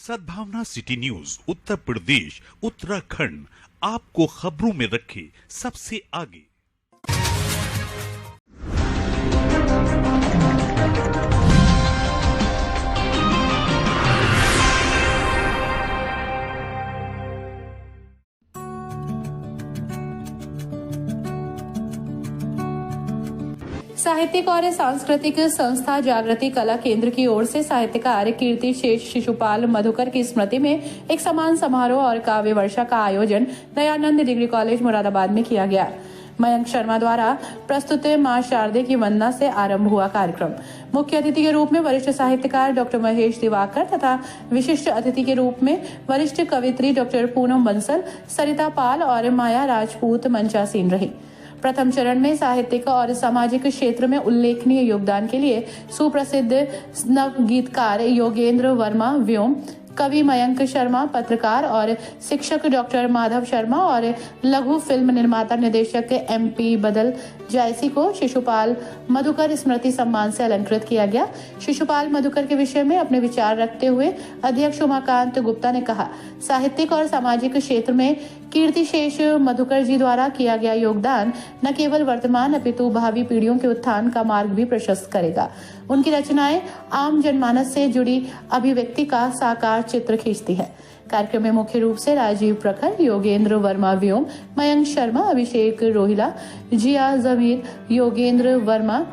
सद्भावना city news Uttar Pradesh Uttarakhand आपको खबरों में रखे सबसे आगे। साहित्यिक और सांस्कृतिक संस्था जागृति कला केंद्र की ओर से साहित्यकार कीर्ति शेष शिशुपाल मधुकर की स्मृति में एक सम्मान समारोह और काव्य वर्षा का आयोजन दयानंद डिग्री कॉलेज मुरादाबाद में किया गया। मयंक शर्मा द्वारा प्रस्तुत मां शारदे की वंदना से आरंभ हुआ कार्यक्रम। मुख्य अतिथि के रूप में वरिष्ठ साहित्यकार डॉक्टर महेश दिवाकर तथा विशिष्ट अतिथि के रूप में वरिष्ठ कवित्री डॉक्टर पूनम बंसल, सरिता पाल और माया राजपूत मंचासीन रही। प्रथम चरण में साहित्यिक और सामाजिक क्षेत्र में उल्लेखनीय योगदान के लिए सुप्रसिद्ध नव गीतकार योगेंद्र वर्मा व्योम, कवि मयंक शर्मा, पत्रकार और शिक्षक डॉक्टर माधव शर्मा और लघु फिल्म निर्माता निर्देशक MP बदल जायसी को शिशुपाल मधुकर स्मृति सम्मान से अलंकृत किया गया। शिशुपाल मधुकर के विषय में अपने विचार रखते हुए अध्यक्ष उमाकांत गुप्ता ने कहा, साहित्यिक और सामाजिक क्षेत्र में कीर्ति शेष मधुकर जी द्वारा किया गया योगदान न केवल वर्तमान अपितु भावी पीढ़ियों के उत्थान का मार्ग भी प्रशस्त करेगा। उनकी रचनाएं आम जनमानस से जुड़ी अभिव्यक्ति का साकार चित्र खींचती है। कार्यक्रम में मुख्य रूप से राजीव प्रखर, योगेंद्र वर्मा व्योम, मयंक शर्मा, अभिषेक रोहिला, जिया जमीर, योगेंद्र वर्मा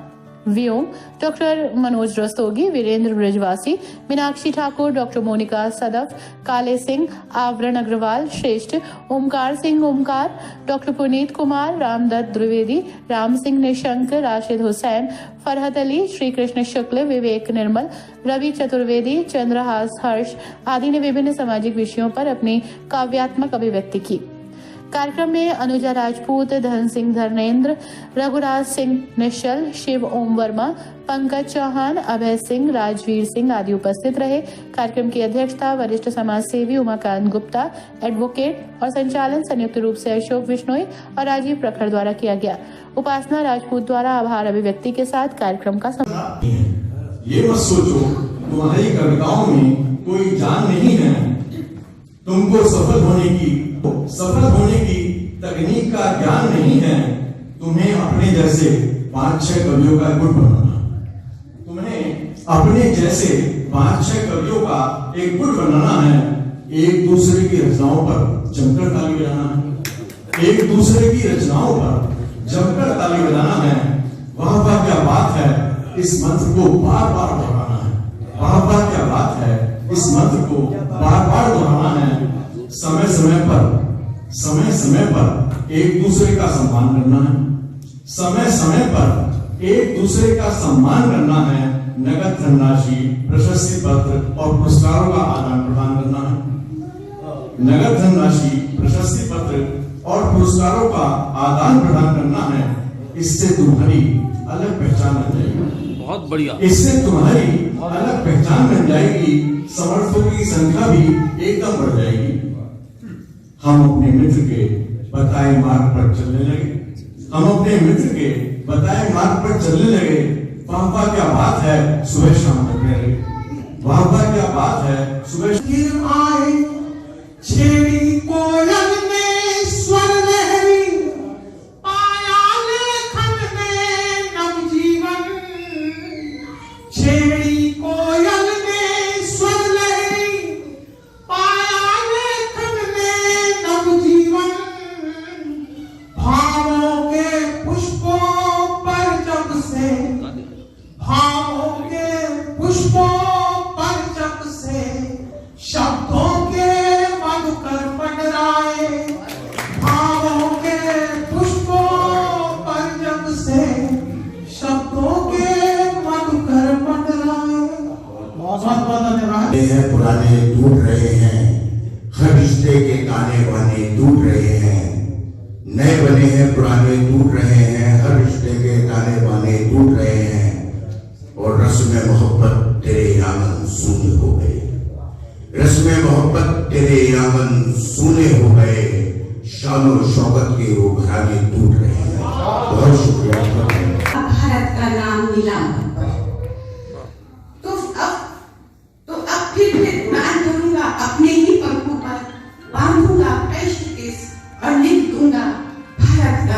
व्योम, डॉक्टर मनोज रस्तोगी, वीरेंद्र ब्रजवासी, मीनाक्षी ठाकुर, डॉक्टर मोनिका सदफ, काले सिंह, आवरण अग्रवाल, श्रेष्ठ ओमकार सिंह ओमकार, डॉक्टर पुनीत कुमार, रामदत्त द्विवेदी, राम सिंह निशंक, राशिद हुसैन, फरहत अली, श्री कृष्ण शुक्ल, विवेक निर्मल, रवि चतुर्वेदी, चंद्रहास हर्ष आदि ने विभिन्न सामाजिक विषयों पर अपनी काव्यात्मक अभिव्यक्ति की। कार्यक्रम में अनुजा राजपूत, धन सिंह धर्मेंद्र, रघुराज सिंह निश्चल, शिव ओम वर्मा, पंकज चौहान, अभय सिंह, राजवीर सिंह आदि उपस्थित रहे। कार्यक्रम की अध्यक्षता वरिष्ठ समाज सेवी उमाकांत गुप्ता, एडवोकेट और संचालन संयुक्त रूप से अशोक बिश्नोई और राजीव प्रखर द्वारा किया गया। उपासना राजपूत द्वारा आभार अभिव्यक्ति के साथ कार्यक्रम का ये मत सोचो तुम्हारी कविताओं में कोई जान नहीं है, तुमको सफल होने की तकनीक का ज्ञान नहीं है। तुम्हें अपने जैसे 5-6 कवियों का गुट बनाना है। तुम्हें अपने जैसे 5-6 कवियों का एक गुट बनाना है। एक दूसरे की रचनाओं पर जमकर ताली बजाना है। एक दूसरे की रचनाओं पर जमकर ताली बजाना है। वाह वाह क्या बात है, इस मंत्र को बार बार दोहराना है। वाह वाह क्या बात है, इस मंत्र को बार बार दोहराना है। समय समय पर एक दूसरे का सम्मान करना है। समय पर एक दूसरे का सम्मान करना है। नगद धनराशि, प्रशस्ति पत्र और पुरस्कारों का आदान प्रदान करना है। नगद धनराशि, प्रशस्ति पत्र और पुरस्कारों का आदान प्रदान करना है। इससे तुम्हारी अलग पहचान बन जाएगी। बहुत बढ़िया। इससे तुम्हारी अलग पहचान बन जाएगी। समर्थकों की संख्या भी एकदम बढ़ जाएगी। हम अपने मित्र के बताए मार्ग पर चलने लगे। वाह वाह क्या बात है, सुबह शाम करने लगे। वाह वाह क्या बात है, सुबह आए छेड़ी कोयल में स्वर लहरी, पाया लेखन में नवजीवन। छेड़ी कोयल में स्वर लहरी, पाया लेखन में नवजीवन। भावों के पुष्पों पर जब से शब्द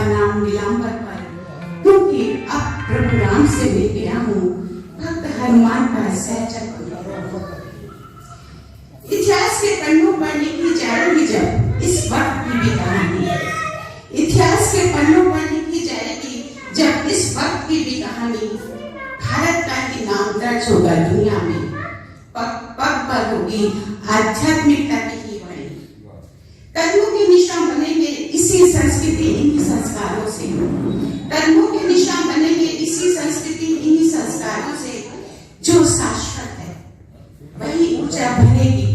का नाम नीलांबर पर, क्योंकि अब प्रभु राम से मिल गया हूँ, भक्त हनुमान का सहचर बन गया। इतिहास के पन्नों पर लिखी जाएगी जब इस वक्त की भी कहानी, इतिहास के पन्नों पर लिखी जाएगी जब इस वक्त की भी कहानी, भारत का ही नाम दर्ज होगा दुनिया में, पग पग पर होगी आध्यात्मिकता की ही वाणी। कर्मों के निशान बनेंगे इसी संस्कृति इन्हीं संस्कारों से, कर्मों के निशान बनेंगे इसी संस्कृति इन्हीं संस्कारों से, जो शाश्वत है वही ऊर्जा बहेगी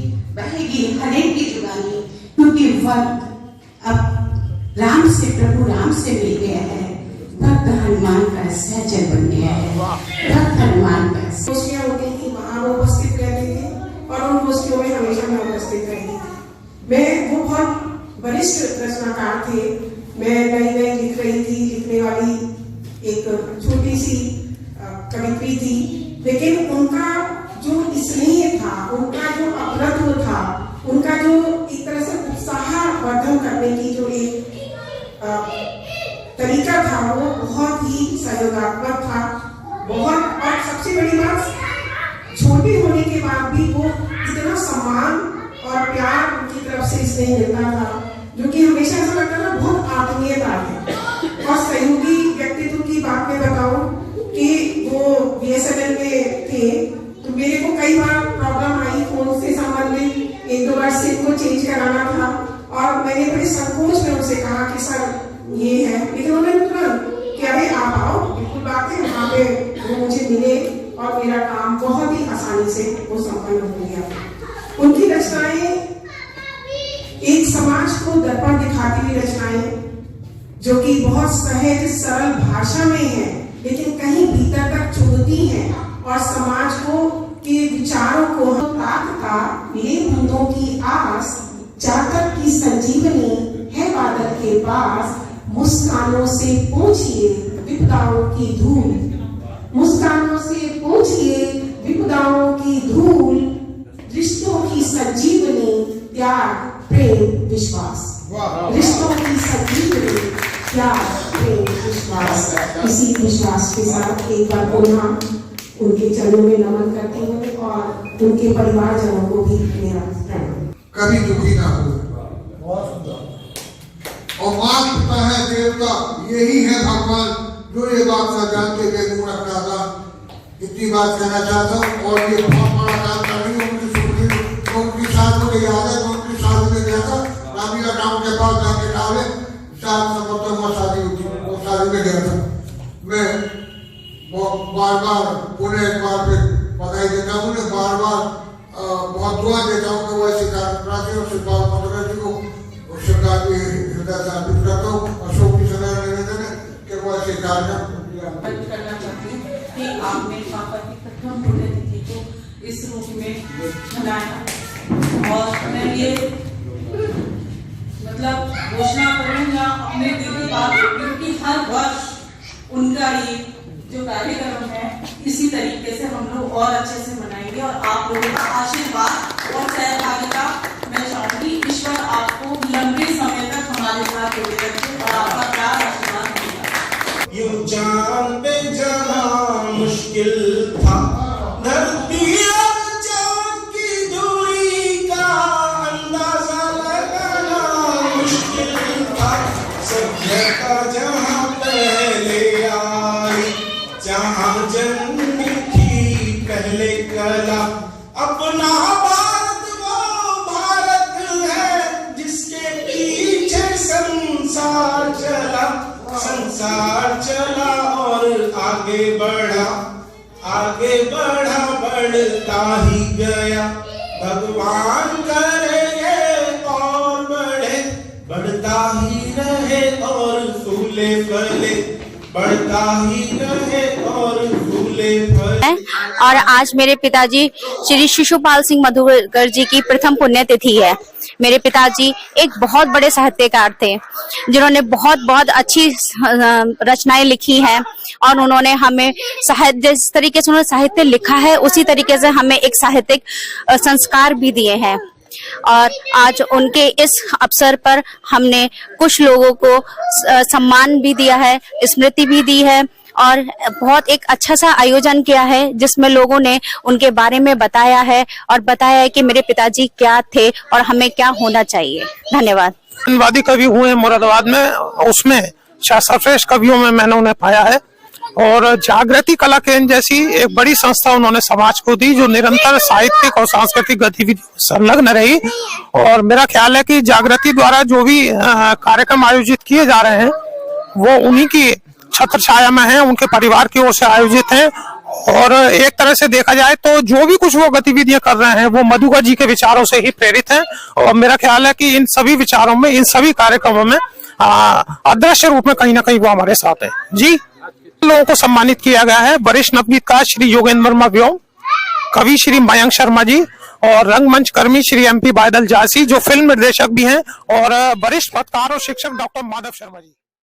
हरेक की जुबानी, क्योंकि वक्त अब राम से, प्रभु राम से मिल गया है, भक्त हनुमान का सहचर बन गया है, भक्त हनुमान का। गोष्ठियाँ होती थी, वहाँ वो उपस्थित रहते थे और उन गोष्ठियों में हमेशा मैं उपस्थित रहती थी। वो बहुत वरिष्ठ रचनाकार थे, मैं नई लिख रही थी, लिखने वाली एक छोटी सी कवित्री थी, लेकिन उनका जो स्नेह था, उनका जो अपनत्व था, उनका जो एक तरह से उत्साह वर्धन करने की जो एक तरीका था, वो बहुत ही सहयोगात्मक था, बहुत। और सबसे बड़ी बात, छोटी होने के बाद भी वो इतना सम्मान और प्यार उनकी तरफ से स्नेह मिलता था, जो कि हमेशा ऐसा लगता था बहुत आत्मीयता है। और सहयोगी व्यक्तित्व की बात में बताऊं कि वो BSNL में थे, तो मेरे को कई बार प्रॉब्लम आई फोन से संबंधित, 1-2 बार सिम को चेंज कराना था और मैंने बड़े संकोच में उनसे कहा कि सर ये है, लेकिन उन्होंने तुरंत कि अरे आप आओ, बिल्कुल बात है। वहाँ पे वो मुझे मिले और मेरा काम बहुत ही आसानी से वो संपन्न हो गया। उनकी रचनाएं एक समाज को दर्पण दिखाती हुई रचनाएं, जो कि बहुत सहज सरल भाषा में है, लेकिन कहीं भीतर तक चुभती हैं और समाज को के विचारों को प्राप्तता मिले बूंदों की आस, जातक की संजीवनी है बादल के पास, मुस्कानों से पूछिए विपदाओं की धूल, मुस्कानों से पूछिए विपदाओं की धूल, रिश्तों की संजीवनी त्याग प्रेम विश्वास, रिश्तों की संजीवनी त्याग प्रेम विश्वास। इसी विश्वास के साथ एक बार पुनः उनके चरणों में नमन करती हूँ और उनके परिवारजनों को भी मेरा प्रणाम। कभी दुखी ना हो, और माँ पिता है देवता, यही है भगवान, जो ये बात ना जानते हुए मुंह रखा था। इतनी बात कहना चाहता हूँ। और ये बहुत बड़ा काम कर रही हूँ, उनकी साथ मुझे याद है, उनकी शादी में गया था, रामिया गाँव के पास जाके डाले, 7 सितंबर में शादी हुई थी, वो शादी में गया था। मैं बार पुणे एक बार फिर बधाई देता हूँ, बार बहुत दुआ देता हूँ कि वो ऐसी कार्यक्रम और शिवपाल मधुकर जी को सरकार की हृदय से अर्पित करता हूँ। अशोक की सलाह निवेदन है कि वो ऐसे कार्यक्रम करना चाहती हूँ कि आपने पापा की प्रथम पुण्यतिथि को इस रूप में मनाया, और मैं ये मतलब घोषणा करूँगा अपने दिल की बात, क्योंकि हर वर्ष उनका ये जो कार्यक्रम है इसी तरीके से हम लोग और अच्छे से मनाएंगे, और आप लोगों का आशीर्वाद और सहभागिता मैं चाहूंगी। ईश्वर आपको लंबे समय तक हमारे साथ जुड़े रखे और आपका प्यार आशीर्वाद मिलेगा। यूं जान पे जाना मुश्किल था, धरती और चाँद की दूरी का अंदाजा लगाना मुश्किल था। सभ्यता जहाँ पहले आई, जहाँ जन्म की पहले कला, अपना भारत वो भारत है जिसके पीछे संसार चला, संसार चला और आगे बढ़ा, आगे बढ़ा बढ़ता ही गया। भगवान करे ये और बढ़े, बढ़ता ही रहे और फूले फले, बढ़ता ही रहे और फूले फले। और आज मेरे पिताजी श्री शिशुपाल सिंह मधुकर जी की प्रथम पुण्यतिथि है। मेरे पिताजी एक बहुत बड़े साहित्यकार थे, जिन्होंने बहुत बहुत अच्छी रचनाएं लिखी हैं, और उन्होंने हमें साहित्य, जिस तरीके से उन्होंने साहित्य लिखा है उसी तरीके से हमें एक साहित्यिक संस्कार भी दिए हैं। और आज उनके इस अवसर पर हमने कुछ लोगों को सम्मान भी दिया है, स्मृति भी दी है और बहुत एक अच्छा सा आयोजन किया है जिसमें लोगों ने उनके बारे में बताया है और बताया है कि मेरे पिताजी क्या थे और हमें क्या होना चाहिए। धन्यवाद। वादी कवि हुए मुरादाबाद में, उसमें सर्वश्रेष्ठ कवियों में मैंने उन्हें पाया है और जागृति कला केंद्र जैसी एक बड़ी संस्था उन्होंने समाज को दी जो निरंतर साहित्यिक और सांस्कृतिक गतिविधियों संलग्न रही। और मेरा ख्याल है कि जागृति द्वारा जो भी कार्यक्रम आयोजित किए जा रहे हैं वो उन्हीं की छत्र छाया में है, उनके परिवार की ओर से आयोजित हैं। और एक तरह से देखा जाए तो जो भी कुछ वो गतिविधियां कर रहे हैं वो मधुकर जी के विचारों से ही प्रेरित हैं। और मेरा ख्याल है कि इन सभी विचारों में, इन सभी कार्यक्रमों में अदृश्य रूप में कहीं ना कहीं वो हमारे साथ है। जी, लोगों को सम्मानित किया गया है। वरिष्ठ नवगीतकार श्री योगेंद्र वर्मा व्योम, कवि श्री मयंक शर्मा जी और रंगमंच कर्मी श्री MP बादल जासी जो फिल्म निर्देशक भी हैं, और वरिष्ठ पत्रकार और शिक्षक डॉक्टर माधव शर्मा जी।